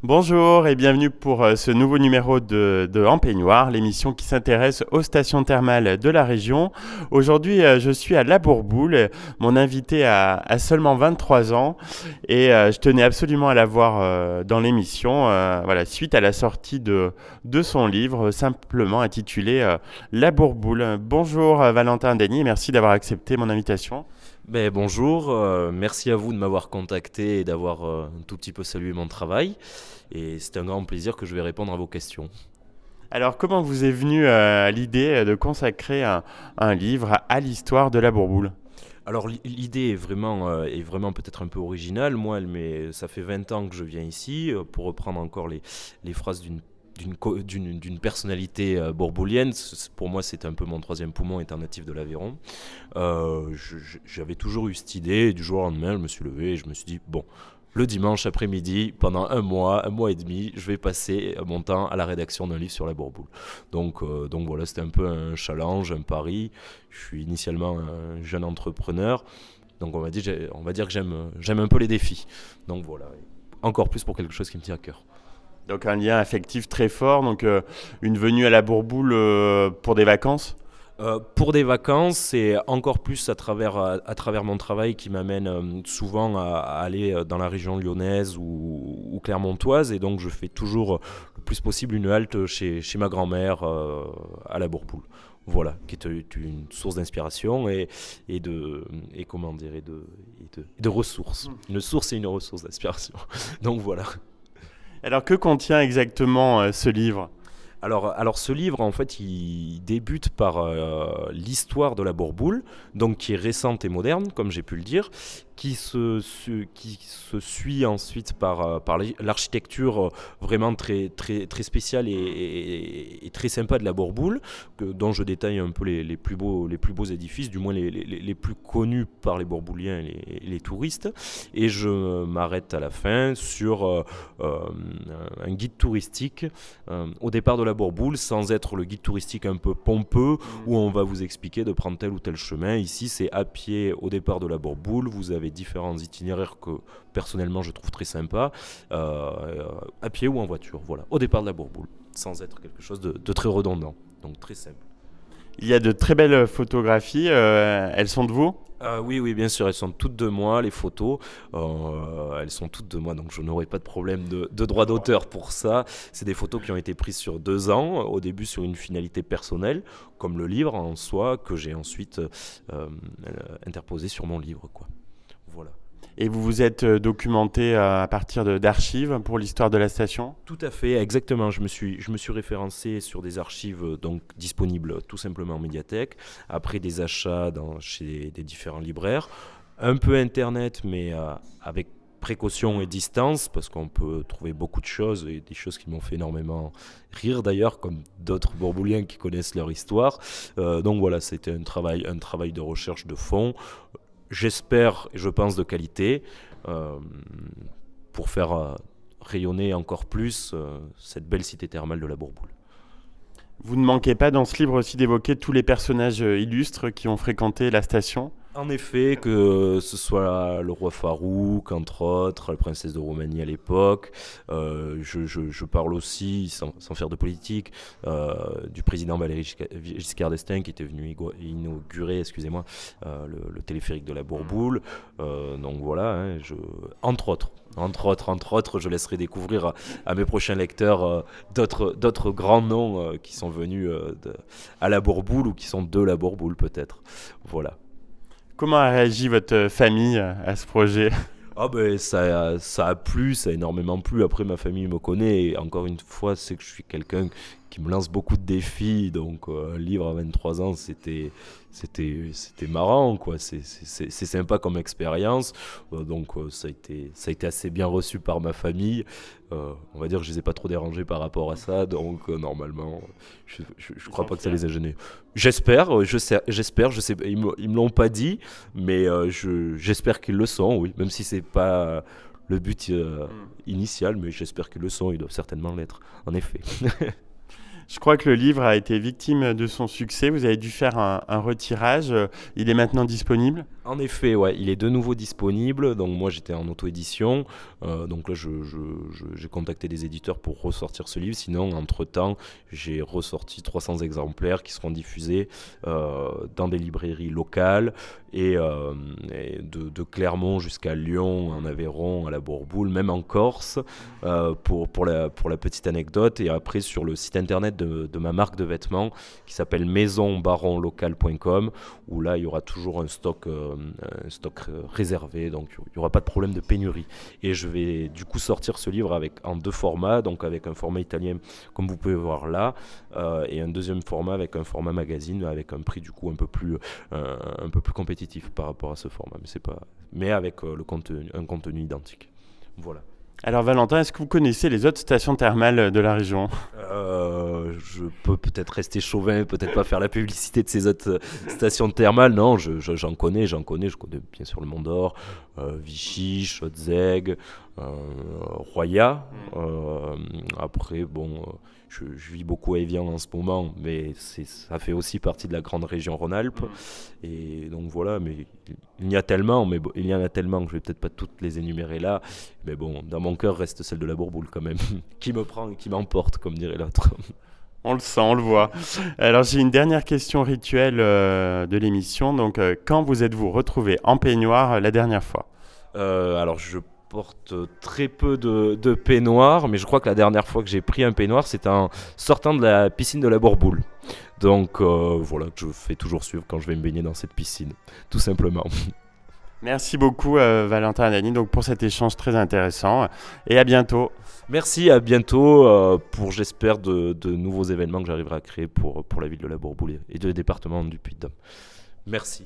Bonjour et bienvenue pour ce nouveau numéro de En Peignoir, l'émission qui s'intéresse aux stations thermales de la région. Aujourd'hui, je suis à La Bourboule. Mon invité a seulement 23 ans et je tenais absolument à la voir dans l'émission, suite à la sortie de son livre simplement intitulé La Bourboule. Bonjour Valentin Denis et merci d'avoir accepté mon invitation. Bonjour, merci à vous de m'avoir contacté et d'avoir un tout petit peu salué mon travail. Et c'est un grand plaisir que je vais répondre à vos questions. Alors, comment vous est venue l'idée de consacrer un livre à l'histoire de la Bourboule? Alors l'idée est vraiment peut-être un peu originale. Moi, ça fait 20 ans que je viens ici, pour reprendre encore les phrases d'une personnalité bourboulienne. Pour moi, c'est un peu mon troisième poumon étant natif de l'Aveyron. J'avais toujours eu cette idée, et du jour au lendemain, je me suis levé et je me suis dit, bon, le dimanche après-midi, pendant un mois et demi, je vais passer mon temps à la rédaction d'un livre sur la Bourboule. Donc voilà, c'était un peu un challenge, un pari. Je suis initialement un jeune entrepreneur, donc on va dire que j'aime un peu les défis. Donc voilà, encore plus pour quelque chose qui me tient à cœur. Donc, un lien affectif très fort, donc une venue à la Bourboule pour des vacances. Pour des vacances, c'est encore plus à travers mon travail qui m'amène souvent à aller dans la région lyonnaise ou clermontoise. Et donc, je fais toujours le plus possible une halte chez ma grand-mère à la Bourboule. Voilà, qui est une source d'inspiration et de ressources. Une source et une ressource d'inspiration. Donc voilà. Alors, que contient exactement ce livre? Alors ce livre, en fait, il débute par l'histoire de la Bourboule, donc qui est récente et moderne, comme j'ai pu le dire, qui se suit ensuite par l'architecture vraiment très, très, très spéciale et très sympa de la Bourboule, dont je détaille un peu les plus beaux édifices, du moins les plus connus par les Bourbouliens et les touristes. Et je m'arrête à la fin sur un guide touristique au départ de la Bourboule, sans être le guide touristique un peu pompeux où on va vous expliquer de prendre tel ou tel chemin. Ici, c'est à pied au départ de la Bourboule. Vous avez différents itinéraires que personnellement je trouve très sympas, à pied ou en voiture, voilà, au départ de la Bourboule, sans être quelque chose de très redondant, donc très simple. Il y a de très belles photographies, elles sont de vous? Oui, oui, bien sûr, elles sont toutes de moi, les photos. Elles sont toutes de moi, donc je n'aurai pas de problème de droit d'auteur pour ça. C'est des photos qui ont été prises sur 2 ans, au début sur une finalité personnelle, comme le livre en soi, que j'ai ensuite interposé sur mon livre, quoi. Voilà. Et vous vous êtes documenté à partir d'archives pour l'histoire de la station? Tout à fait, exactement. Je me suis référencé sur des archives donc disponibles tout simplement en médiathèque, après des achats chez des différents libraires, un peu internet, mais avec précaution et distance, parce qu'on peut trouver beaucoup de choses, et des choses qui m'ont fait énormément rire d'ailleurs, comme d'autres Bourbouliens qui connaissent leur histoire. Donc voilà, c'était un travail de recherche de fond, j'espère et je pense de qualité, euh, pour faire rayonner encore plus cette belle cité thermale de la Bourboule. Vous ne manquez pas dans ce livre aussi d'évoquer tous les personnages illustres qui ont fréquenté la station? En effet, que ce soit le roi Farouk, entre autres, la princesse de Roumanie à l'époque, je parle aussi, sans faire de politique, du président Valéry Giscard d'Estaing qui était venu inaugurer, excusez-moi, le téléphérique de la Bourboule. Donc voilà, hein, entre autres, je laisserai découvrir à mes prochains lecteurs d'autres grands noms qui sont venus à la Bourboule ou qui sont de la Bourboule peut-être. Voilà. Comment a réagi votre famille à ce projet? Ah ben ça a plu, ça a énormément plu. Après ma famille me connaît et encore une fois c'est que je suis quelqu'un qui me lance beaucoup de défis. Donc un livre à 23 ans c'était marrant quoi. C'est sympa comme expérience. Donc ça a été assez bien reçu par ma famille. On va dire que je les ai pas trop dérangés par rapport à ça. Donc normalement je Ils crois sont pas que ça fiers. les a gênés. J'espère, je sais, ils me l'ont pas dit, mais j'espère qu'ils le sont, oui, même si c'est pas le but Mm. initial, mais j'espère qu'ils le sont, ils doivent certainement l'être, en effet. Je crois que le livre a été victime de son succès. Vous avez dû faire un retirage. Il est maintenant disponible? En effet, ouais, il est de nouveau disponible. Donc moi j'étais en auto-édition. Donc là j'ai contacté des éditeurs pour ressortir ce livre. Sinon, entre-temps, j'ai ressorti 300 exemplaires qui seront diffusés dans des librairies locales et de Clermont jusqu'à Lyon, en Aveyron, à la Bourboule, même en Corse, pour la petite anecdote. Et après sur le site internet de ma marque de vêtements qui s'appelle maisonbaronlocal.com, où là il y aura toujours un stock réservé, donc il n'y aura pas de problème de pénurie. Et je vais du coup sortir ce livre en 2 formats, donc avec un format italien comme vous pouvez voir là, et un deuxième format avec un format magazine avec un prix du coup un peu plus compétitif par rapport à ce format, mais avec un contenu identique. Voilà. Alors Valentin, est-ce que vous connaissez les autres stations thermales de la région? Je peux peut-être rester chauvin, peut-être pas faire la publicité de ces autres stations thermales. Non, j'en connais. Je connais bien sûr le Mont d'Or, Vichy, Chaudzègue, Roya. Après, bon, je vis beaucoup à Évian en ce moment, mais ça fait aussi partie de la grande région Rhône-Alpes. Et donc voilà, mais il y en a tellement que je vais peut-être pas toutes les énumérer là. Mais bon, dans mon cœur reste celle de la Bourboule quand même, qui me prend et qui m'emporte, comme dirait l'autre. On le sent, on le voit. Alors j'ai une dernière question rituelle de l'émission. Donc quand vous êtes-vous retrouvé en peignoir la dernière fois? Alors je porte très peu de peignoirs, mais je crois que la dernière fois que j'ai pris un peignoir, c'était en sortant de la piscine de la Bourboule. Donc voilà, que je fais toujours suivre quand je vais me baigner dans cette piscine, tout simplement. Merci beaucoup Valentin Adani donc, pour cet échange très intéressant et à bientôt. Merci, à bientôt pour j'espère de nouveaux événements que j'arriverai à créer pour la ville de la Bourboule et le département du Puy-de-Dôme. Merci.